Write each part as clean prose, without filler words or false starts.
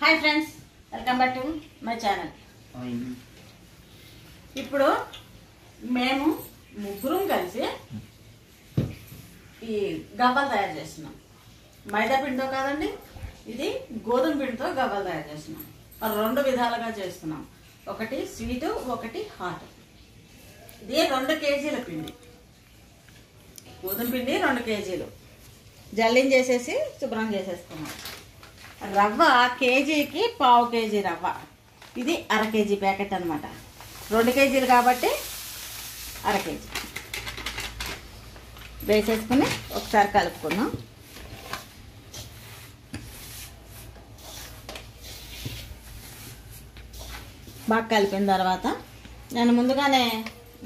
Hi friends, welcome back to my channel. ఇప్పుడు మేము ముగ్గురం కలిసి ఈ గవ్వలు తయారు చేస్తున్నాం. మైదా పిండితో కాదండి, ఇది గోధుమ పిండితో గవ్వలు తయారు చేస్తున్నాం. రెండు విధాలుగా చేస్తున్నాం, ఒకటి స్వీటు, ఒకటి హాట్. ఇది 2 కేజీల పిండి, గోధుమ పిండి 2 కేజీలు జల్లించేసేసి శుభ్రం చేసేసుకున్నాం. రవ్వ కేజీకి 1/2 కేజీ రవ్వ, ఇది 1/2 కేజీ ప్యాకెట్ అనమాట. 2 కేజీలు కాబట్టి 1/2 కేజీ వేసేసుకుని ఒకసారి కలుపుకున్నాం. బాగా కలిపిన తర్వాత నేను ముందుగానే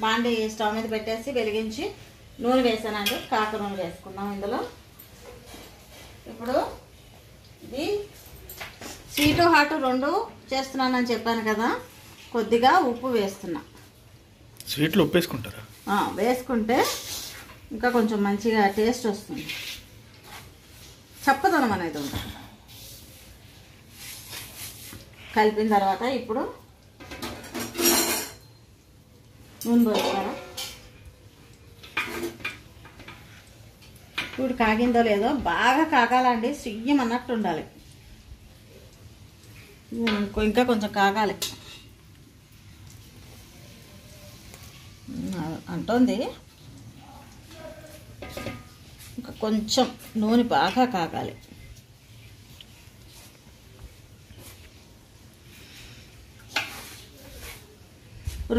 బాండి స్టవ్ మీద పెట్టేసి వెలిగించి నూనె వేసానండి. కాక నూనె వేసుకున్నాం ఇందులో. ఇప్పుడు ఇది స్వీటు హాటు 2 చేస్తున్నానని చెప్పాను కదా, కొద్దిగా ఉప్పు వేస్తున్నా. స్వీట్లో ఉప్పు వేసుకుంటారా? వేసుకుంటే ఇంకా కొంచెం మంచిగా టేస్ట్ వస్తుంది, చప్పదనం అనేది ఉంటుంది. కలిపిన తర్వాత ఇప్పుడు నూనె పోస్తారా. ఇప్పుడు కాగిందో లేదో, బాగా కాగాలండి, సియ్యం అన్నట్టు ఉండాలి. ఇంకా కొంచెం కాగాలి అంటుంది. ఇంకా కొంచెం నూనె బాగా కాగాలి.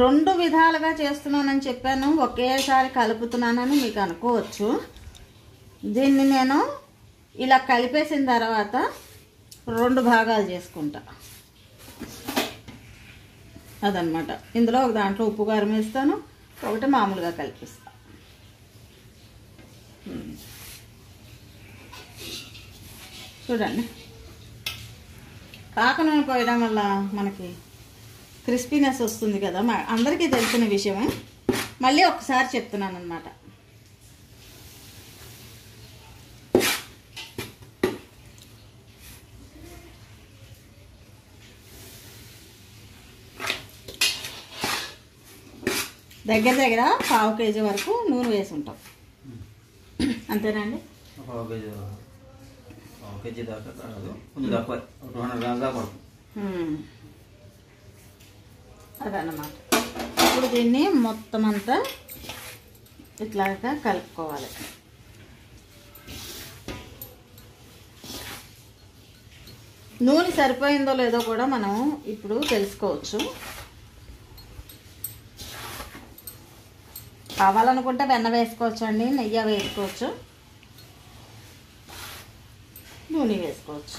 రెండు విధాలుగా చేస్తున్నానని చెప్పాను, ఒకేసారి కలుపుతున్నానని మీకు అనుకోవచ్చు. దీన్ని నేను ఇలా కలిపేసిన తర్వాత 2 భాగాలు చేసుకుంటా అదనమాట. ఇందులో ఒక దాంట్లో ఉప్పు కారం వేస్తాను, ఒకటి మామూలుగా కలిపిస్తా. చూడండి, కాక నూనె పోయడం వల్ల మనకి క్రిస్పీనెస్ వస్తుంది కదా, అందరికీ తెలిసిన విషయమే. మళ్ళీ ఒకసారి చెప్తున్నాను అన్నమాట. దగ్గర 1/2 కేజీ వరకు నూనె వేసి ఉంటాం, అంతేనండి. 1/2 కేజీ దాకా కాదు, కొంచెం తక్కువ, 200 గ్రాముల దాకా పడుతుంది. అదన్నమాట. ఇప్పుడు దీన్ని మొత్తం అంతా ఇట్లాగా కలుపుకోవాలి. నూనె సరిపోయిందో లేదో కూడా మనం ఇప్పుడు తెలుసుకోవచ్చు. కావాలనుకుంటే వెన్న వేసుకోవచ్చు అండి, నెయ్యి వేసుకోవచ్చు, నూనె వేసుకోవచ్చు.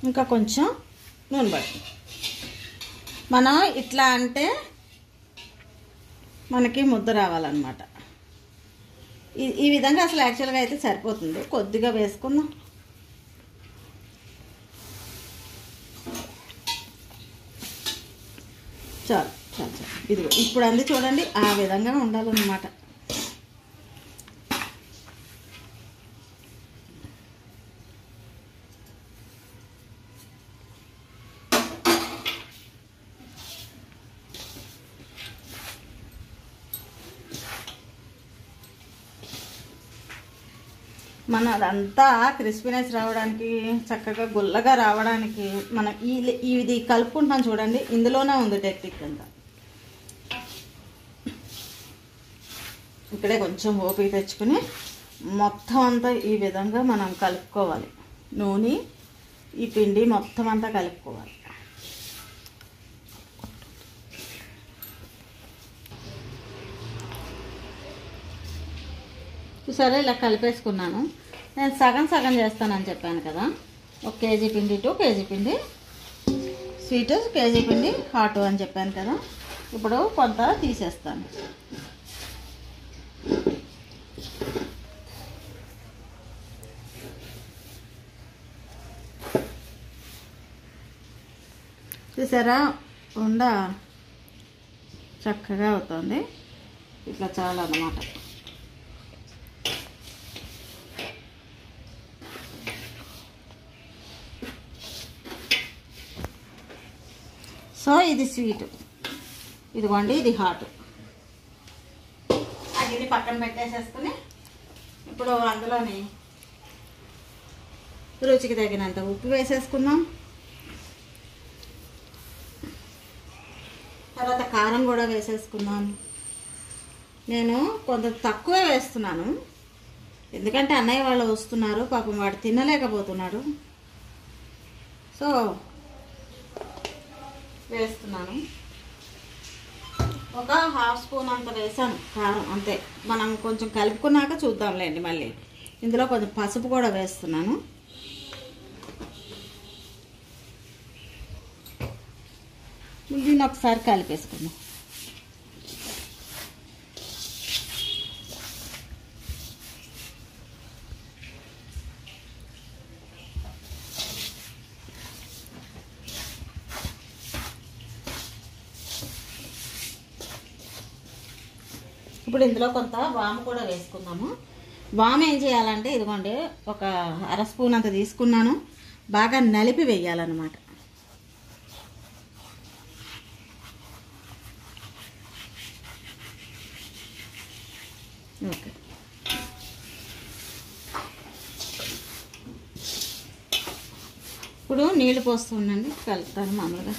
ఇంకా కొంచెం నూనె పడుతుంది. మనం ఇట్లా అంటే మనకి ముద్ద రావాలన్నమాట. ఈ విధంగా అసలు యాక్చువల్గా అయితే సరిపోతుంది, కొద్దిగా వేసుకుందాం. చాలు చాలు చాలు. ఇదిగో ఇప్పుడు అంది చూడండి, ఆ విధంగా ఉండాలన్నమాట. మన అదంతా క్రిస్పీనెస్ రావడానికి, చక్కగా గుల్లగా రావడానికి మనం ఇది కలుపుకుంటాం చూడండి, ఇందులోనే ఉంది టెక్నిక్ అంతా. ఇక్కడే కొంచెం ఓపిక తెచ్చుకుని మొత్తం అంతా ఈ విధంగా మనం కలుపుకోవాలి. నూనె, ఈ పిండి మొత్తం అంతా కలుపుకోవాలి. సరే, ఇలా కలిపేసుకున్నాను. నేను సగం సగం చేస్తానని చెప్పాను కదా, 1 కేజీ పిండి 2 కేజీ పిండి స్వీటు, కేజీ పిండి హాటు అని చెప్పాను కదా. ఇప్పుడు కొంత తీసేస్తాను. చూసారా ఉండ చక్కగా అవుతుంది. ఇట్లా చాలన్నమాట. సో ఇది స్వీట్, ఇదిగోండి ఇది హాట్. అది పక్కన పెట్టేసేసుకుని ఇప్పుడు అందులోని రుచికి తగినంత ఉప్పు వేసేసుకుందాం. తర్వాత కారం కూడా వేసేసుకుందాం. నేను కొంత తక్కువే వేస్తున్నాను, ఎందుకంటే అన్నయ్య వాళ్ళు వస్తున్నారు, పాపం వాడు తినలేకపోతున్నాడు. సో వేస్తున్నాను. ఒక హాఫ్ స్పూన్ అంత వేసాను కారం, అంతే. మనం కొంచెం కలుపుకున్నాక చూద్దాంలేండి మళ్ళీ. ఇందులో కొంచెం పసుపు కూడా వేస్తున్నాను. దీన్ని ఒకసారి కలిపేసుకుందాం. ఇప్పుడు ఇందులో కొంత వాము కూడా వేసుకుందాము. వాము ఏం చేయాలంటే ఇదిగోండి ఒక అర స్పూన్ అంత తీసుకున్నాను, బాగా నలిపి వేయాలన్నమాట. ఓకే, ఇప్పుడు నీళ్ళు పోస్తుండండి, కలుపుతాను మామూలుగా.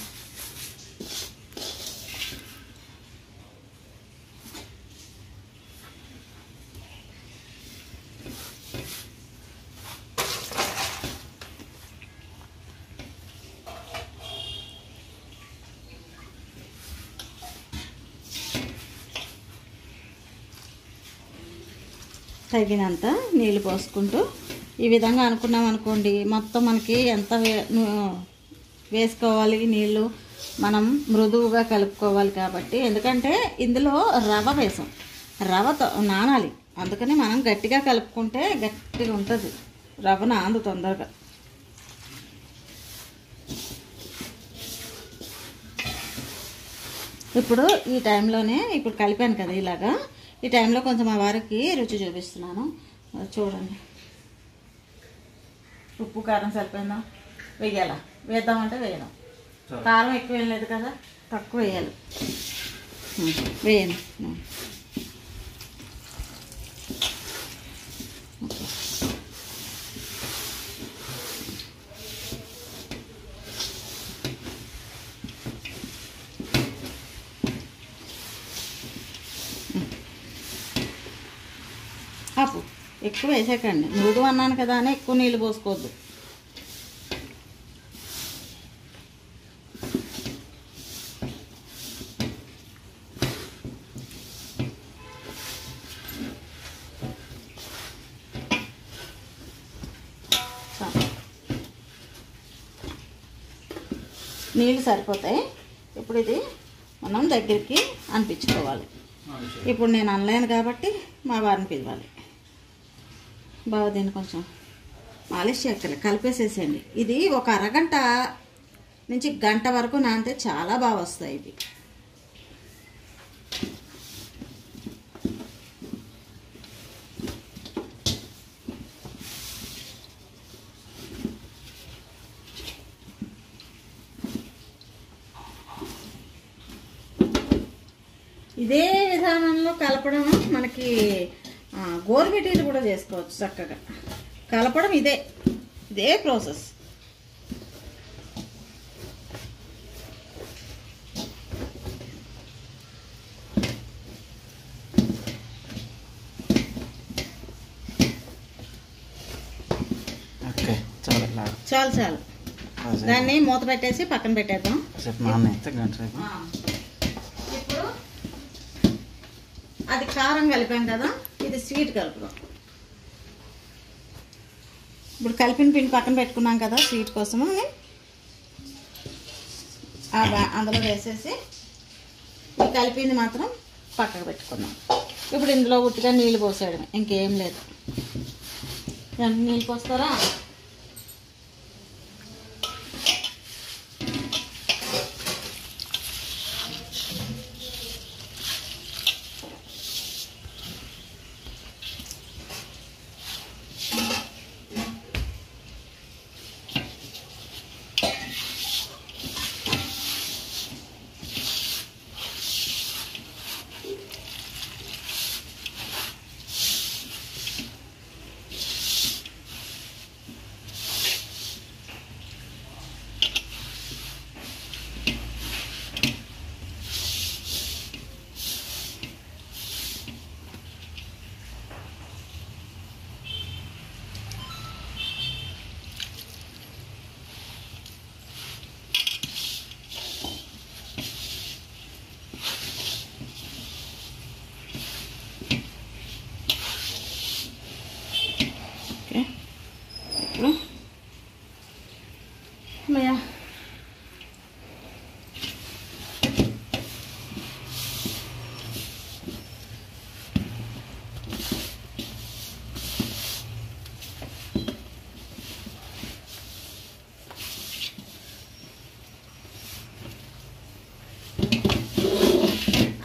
తగినంత నీళ్ళు పోసుకుంటూ ఈ విధంగా అనుకున్నాం అనుకోండి, మొత్తం మనకి ఎంత వేసుకోవాలి నీళ్ళు, మనం మృదువుగా కలుపుకోవాలి. కాబట్టి ఎందుకంటే ఇందులో రవ వేసాం, రవ నానాలి, అందుకని మనం గట్టిగా కలుపుకుంటే గట్టిగా ఉంటుంది, రవ నాందు తొందరగా. ఇప్పుడు ఈ టైంలోనే ఇప్పుడు కలిపాను కదా ఇలాగా, ఈ టైంలో కొంచెం మా వారికి రుచి చూపిస్తున్నాను. చూడండి, ఉప్పు కారం సరిపోయిందా, వేయాలా, వేద్దామంటే వేయడం. కారం ఎక్కువ ఏం లేదు కదా, తక్కువ వేయాలి. వేయను. ఆపు, ఎక్కువ వేసేకండి, మృదు అన్నాను కదా అని ఎక్కువ నీళ్ళు పోసుకోవద్దు. నీళ్ళు సరిపోతాయి. ఇప్పుడు ఇది మనం దగ్గరికి అనిపించుకోవాలి. ఇప్పుడు నేను అనలేను కాబట్టి మా వారిని పిలవాలి. బాగా దీన్ని కొంచెం మాలిష్ చేయక్కర్లేదు, కలిపేసేసేయండి. ఇది ఒక అరగంట నుంచి గంట వరకు నానితే చాలా బాగా వస్తాయి ఇవి. ఇదే విధానంలో కలపడం మనకి గోరుమిటీలు కూడా చేసుకోవచ్చు చక్కగా. కలపడం ఇదే ప్రాసెస్. చాలు చాలు, దాన్ని మూత పెట్టేసి పక్కన పెట్టేద్దాం. ఇప్పుడు అది కారం కలిపాం కదా, ఇది స్వీట్ కలుపుదాం. ఇప్పుడు కలిపిన పిండి పక్కన పెట్టుకున్నాం కదా స్వీట్ కోసము, అందులో వేసేసి ఈ కలిపింది మాత్రం పక్కకు పెట్టుకున్నాం. ఇప్పుడు ఇందులో ఉట్టిగా నీళ్ళు పోసేయడం, ఇంకేం లేదు. నీళ్ళు పోస్తారా?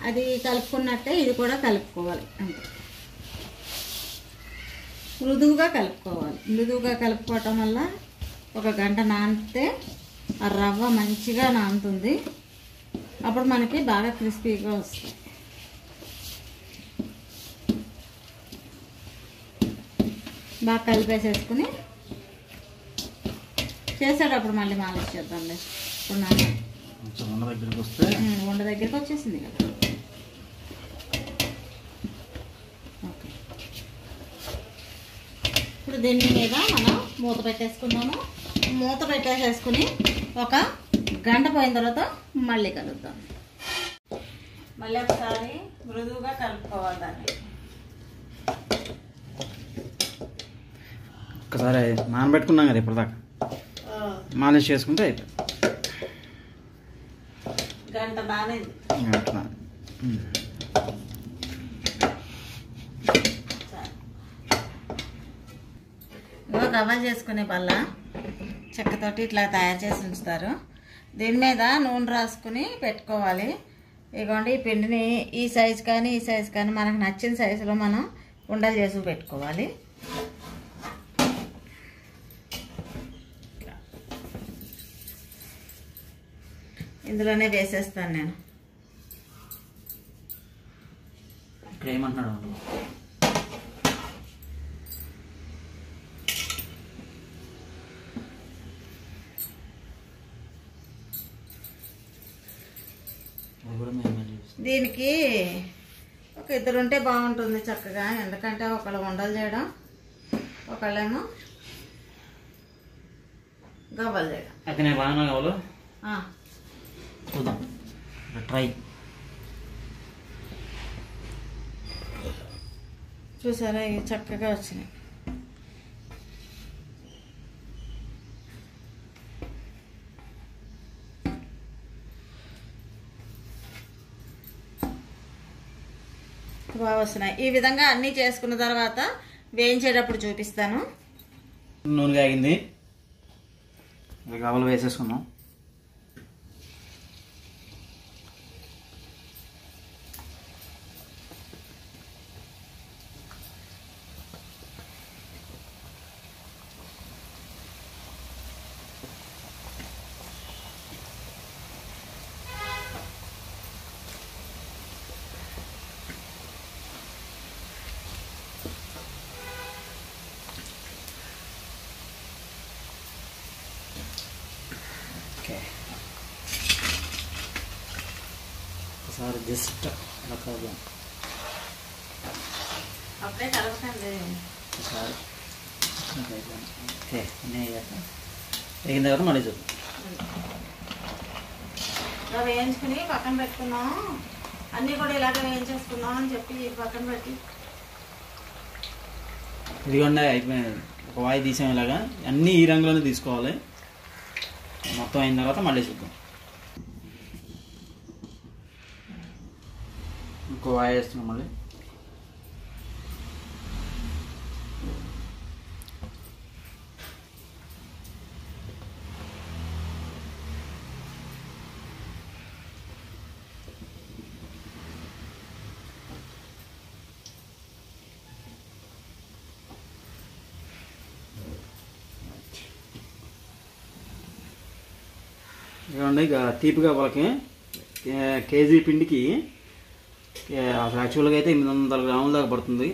అది కలుపుకున్నట్టే ఇది కూడా కలుపుకోవాలి. అంతే, మృదువుగా కలుపుకోవాలి. మృదువుగా కలుపుకోవటం వల్ల ఒక గంట నానితే ఆ రవ్వ మంచిగా నానుతుంది. అప్పుడు మనకి బాగా క్రిస్పీగా వస్తుంది. బాగా కలిపేసేసుకుని చేసేటప్పుడు మళ్ళీ మాలిష్ చేద్దాంలే. ఇప్పుడు నాన్న ఉండ దగ్గరికి వస్తే ఉండ దగ్గరికి వచ్చేసింది కదా. ఓకే, ఇప్పుడు దీని మీద మనం మూత పెట్టేసుకుందాము. మూత పెట్టేసేసుకుని ఒక గంట పోయిన తర్వాత మళ్ళీ కలుపుదాం. మళ్ళీ ఒకసారి మృదువుగా కలుపుకోవాలి దాన్ని. ఒకసారి నానబెట్టుకున్నాం కదా ఇప్పటిదాకా, మాలిష్ చేసుకుంటే అయిపోయింది. గంట నానింది. గవ్వలు చేసుకునే బల్ల చెక్కతోటి ఇట్లా తయారు చేసి ఉంచుతారు. దీని మీద నూనె రాసుకుని పెట్టుకోవాలి. ఇదిగోండి, ఈ పిండిని ఈ సైజు కానీ ఈ సైజు కానీ మనకు నచ్చిన సైజులో మనం ఉండలు చేసి పెట్టుకోవాలి. ఇందులోనే వేసేస్తాను నేను. ఇక్కడ ఏమంటున్నాడు, దీనికి ఒక ఇద్దరు ఉంటే బాగుంటుంది చక్కగా. ఎందుకంటే ఒకళ్ళు ఉండలు చేయడం, ఒకళ్ళేమో గవ్వలు చేయడం. అయితే నేను బాగా కావాలి చూద్దాం, ట్రై. చూసారా, ఇవి చక్కగా వచ్చినాయి. బాగా వస్తున్నాయి. ఈ విధంగా అన్నీ చేసుకున్న తర్వాత వేయించేటప్పుడు చూపిస్తాను. నూనె కాగింది, గవ్వలు వేసేసుకున్నాం. ఒకసారి జస్ట్ అలా కలుపుదాం. అప్పుడే కలపకండి. ఒకసారి ఓకే, వేగిన తర్వాత మళ్ళీ చూద్దాం. ఇలా వేయించుకుని పక్కన పెట్టుకున్నాం. అన్నీ కూడా ఇలాగ వేయించేసుకున్నాం అని చెప్పి పక్కన పెట్టి ఇదిగోండి అయిపోయింది. ఒక వాయి తీసాం ఇలాగా. అన్నీ ఈ రంగులోనే తీసుకోవాలి. మొత్తం అయిన తర్వాత మళ్ళీ చూద్దాం. ఇంకో వాయి వేస్తున్నాం మళ్ళీ. ఇవ్వండి, ఇక తీపిగా వాళ్ళకి కేజీ పిండికి అసలు యాక్చువల్గా అయితే 800 గ్రాముల దాకా పడుతుంది.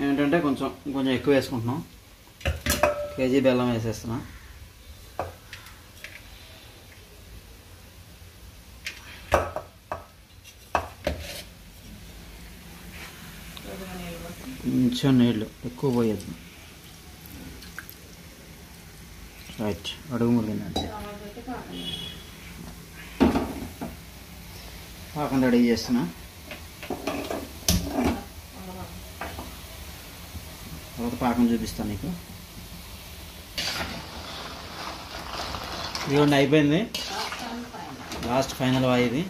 ఏంటంటే కొంచెం ఎక్కువ వేసుకుంటున్నాం. కేజీ బెల్లం వేసేస్తున్నా. కొంచెం నీళ్ళు ఎక్కువ పోయేది. రైట్, అడుగు మురిగిందండి. పాకం రెడీ చేస్తున్నా. తర్వాత పాకం చూపిస్తాను నీకు. ఇదిగోండి అయిపోయింది. లాస్ట్ ఫైనల్ వాయి ఇది.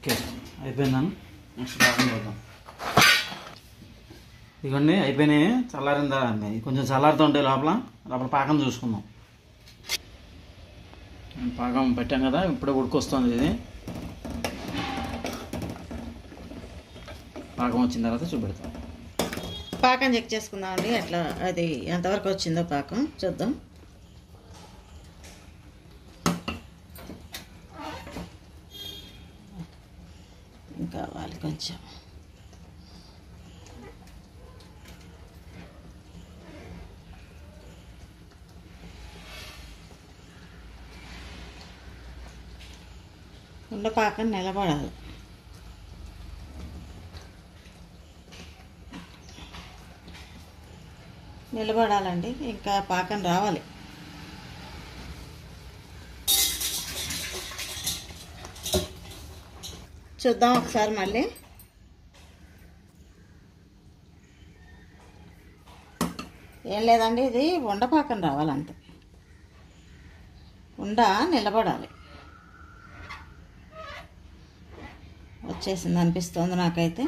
ఓకే అయిపోయిందాను. నెక్స్ట్ పాకం చూద్దాం. ఇవన్నీ అయిపోయినాయి. చల్లారిందా అండి, కొంచెం చల్లారుతూ ఉంటాయి. లోపల పాకం చూసుకుందాం. పాకం పెట్టాం కదా, ఇప్పుడే ఉడికొస్తుంది. ఇది పాకం వచ్చిన తర్వాత చూపెడతాం. పాకం చెక్ చేసుకుందామండి, ఎట్లా అది ఎంతవరకు వచ్చిందో పాకం చూద్దాం. ఇంకా కావాలి కొంచెం. ఉండ పాకం నిలబడాలి. నిలబడాలండి, ఇంకా పాకం రావాలి. చూద్దాం ఒకసారి మళ్ళీ. ఏం లేదండి, ఇది ఉండపాకం రావాలంతే. ఉండ నిలబడాలి. వచ్చేసింది అనిపిస్తుంది నాకైతే.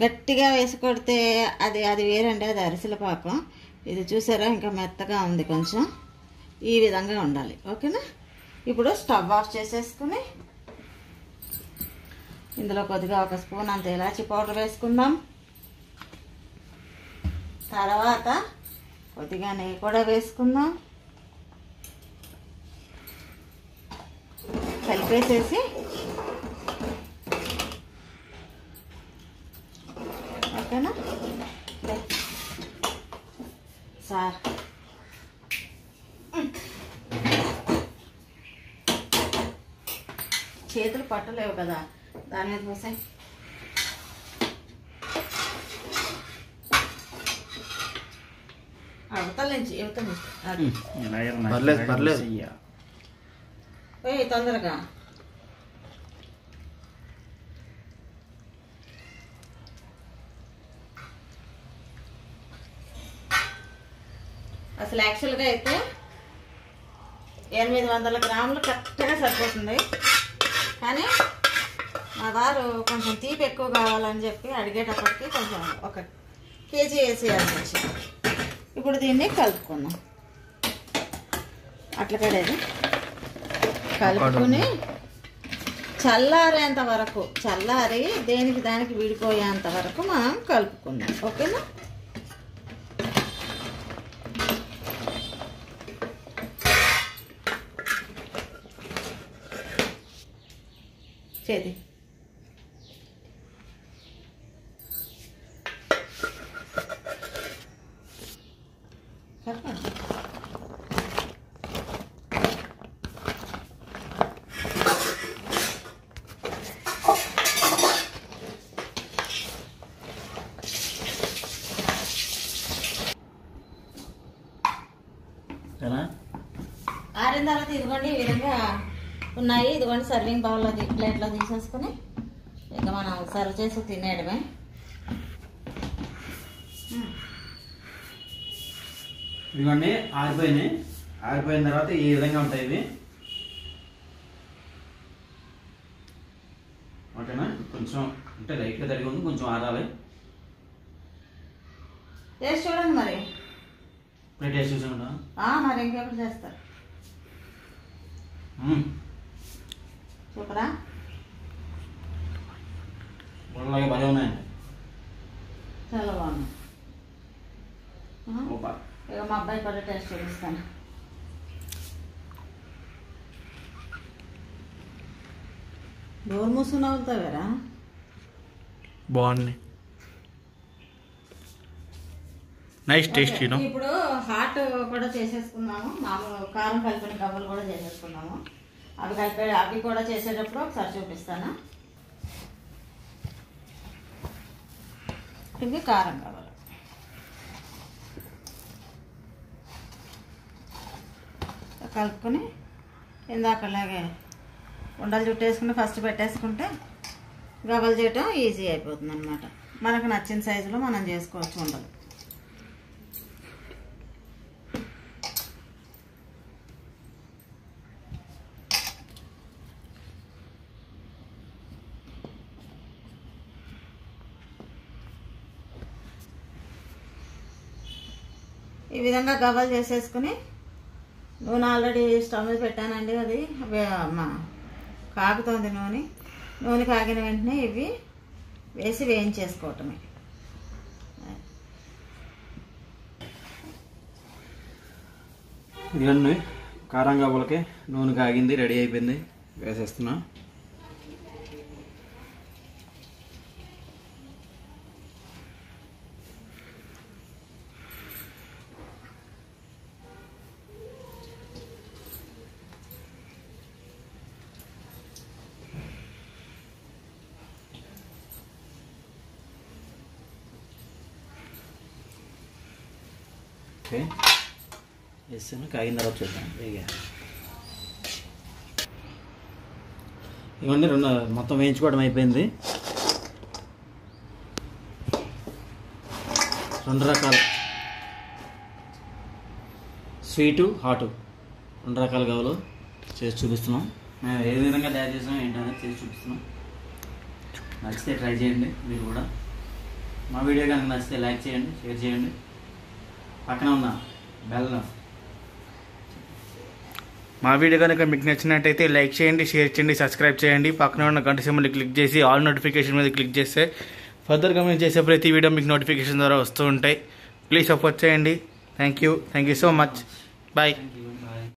గట్టిగా వేసి కొడితే అది వేరండి, అది అరిసెల పాకం. ఇది చూసారా ఇంకా మెత్తగా ఉంది కొంచెం. ఈ విధంగా ఉండాలి. ఓకేనా? ఇప్పుడు స్టవ్ ఆఫ్ చేసేసుకుని ఇందులో కొద్దిగా 1 స్పూన్ అంత ఇలాచీ పౌడర్ వేసుకుందాం. తర్వాత కొద్దిగా నెయ్యి కూడా వేసుకుందాం. కలిపేసేసి ఓకేనా సార్? చేతులు పట్టలేవు కదా, దాని మీద పోసాయి. అవతల నుంచి పర్లేదు. తొందరగా. అసలు యాక్చువల్గా అయితే 800 గ్రాములు కరెక్ట్గా సరిపోతుంది. కానీ మా వారు కొంచెం తీపి ఎక్కువ కావాలని చెప్పి అడిగేటప్పటికి కొంచెం 1 కేజీ వేసేయాల్సి వచ్చింది. ఇప్పుడు దీన్ని కలుపుకుందాం. అట్లా కడేది కలుపుకొని చల్లారేంత వరకు, చల్లారి దేనికి దానికి విడిపోయేంత వరకు మనం కలుపుకుందాం. ఓకేనా? చేది ఆరిన తర్వాత ఇదిగోండి ఈ విధంగా ఉన్నాయి. ఇదిగోండి సర్వింగ్ బౌల్లో ప్లేట్లో తీసేసుకుని ఇక మనం సర్వ్ చేసి తినేయడమే. ఇదిగోండి ఆరిపోయినాయి. ఆరిపోయిన తర్వాత ఈ విధంగా ఉంటాయి ఇవి. ఓకేనా? కొంచెం అంటే లైట్గా తడిగి ఉంది, కొంచెం ఆరాలి. టేస్ట్ చూడండి మరి. ఇప్పుడే టేస్ట్ చూసాను. మరి ఇంకెప్పుడు చేస్తారు? చూపరా? అలాగే భలే ఉన్నాయండి. చాలా బాగుంది. ఇక మా అబ్బాయి కూడా టేస్ట్ చూపిస్తాను. డోర్ మూసుకుని అవుతావేరా? బాగుంది, నైస్ టేస్ట్. ఇప్పుడు హాట్ కూడా చేసేసుకున్నాము. మామూలు కారం కలిపిన గవ్వలు కూడా చేసేసుకున్నాము. అవి కూడా చేసేటప్పుడు ఒకసారి చూపిస్తాను. ఇవి కారం గవ్వలు. కలుపుకొని ఇందాకలాగే ఉండలు చుట్టేసుకుని ఫస్ట్ పెట్టేసుకుంటే గవ్వలు చేయటం ఈజీ అయిపోతుంది అన్నమాట. మనకు నచ్చిన సైజులో మనం చేసుకోవచ్చు ఉండలు. ఈ విధంగా గవ్వలు చేసేసుకుని నూనె ఆల్రెడీ స్టవ్ మీద పెట్టానండి. అది కాగుతోంది నూనె కాగిన వెంటనే ఇవి వేసి వేయించేసుకోవటమే. ఇవన్నీ కారం గవ్వలకి నూనె కాగింది, రెడీ అయిపోయింది, వేసేస్తున్నా. ఓకే, వేస్తాను. కాగిన తర్వాత చూద్దాం. ఇవన్నీ మొత్తం వేయించుకోవడం అయిపోయింది. 2 రకాల స్వీటు హాటు 2 రకాల గవ్వలు చేసి చూపిస్తున్నాం. మేము ఏ విధంగా తయారు చేసాం ఏంటనేది చేసి చూపిస్తున్నాం. నచ్చితే ట్రై చేయండి మీరు కూడా. మా వీడియో కనుక నచ్చితే లైక్ చేయండి, షేర్ చేయండి. పక్కన ఉన్న బెల్ మా వీడియో కనుక మీకు నచ్చినట్టయితే లైక్ చేయండి, షేర్ చేయండి, సబ్స్క్రైబ్ చేయండి. పక్కన ఉన్న గంట సింబల్ క్లిక్ చేసి ఆల్ నోటిఫికేషన్ మీద క్లిక్ చేస్తే ఫర్దర్గా మేము చేసే ప్రతి వీడియో మీకు నోటిఫికేషన్ ద్వారా వస్తూ ఉంటాయి. ప్లీజ్ సపోర్ట్ చేయండి. Thank you so much. Bye.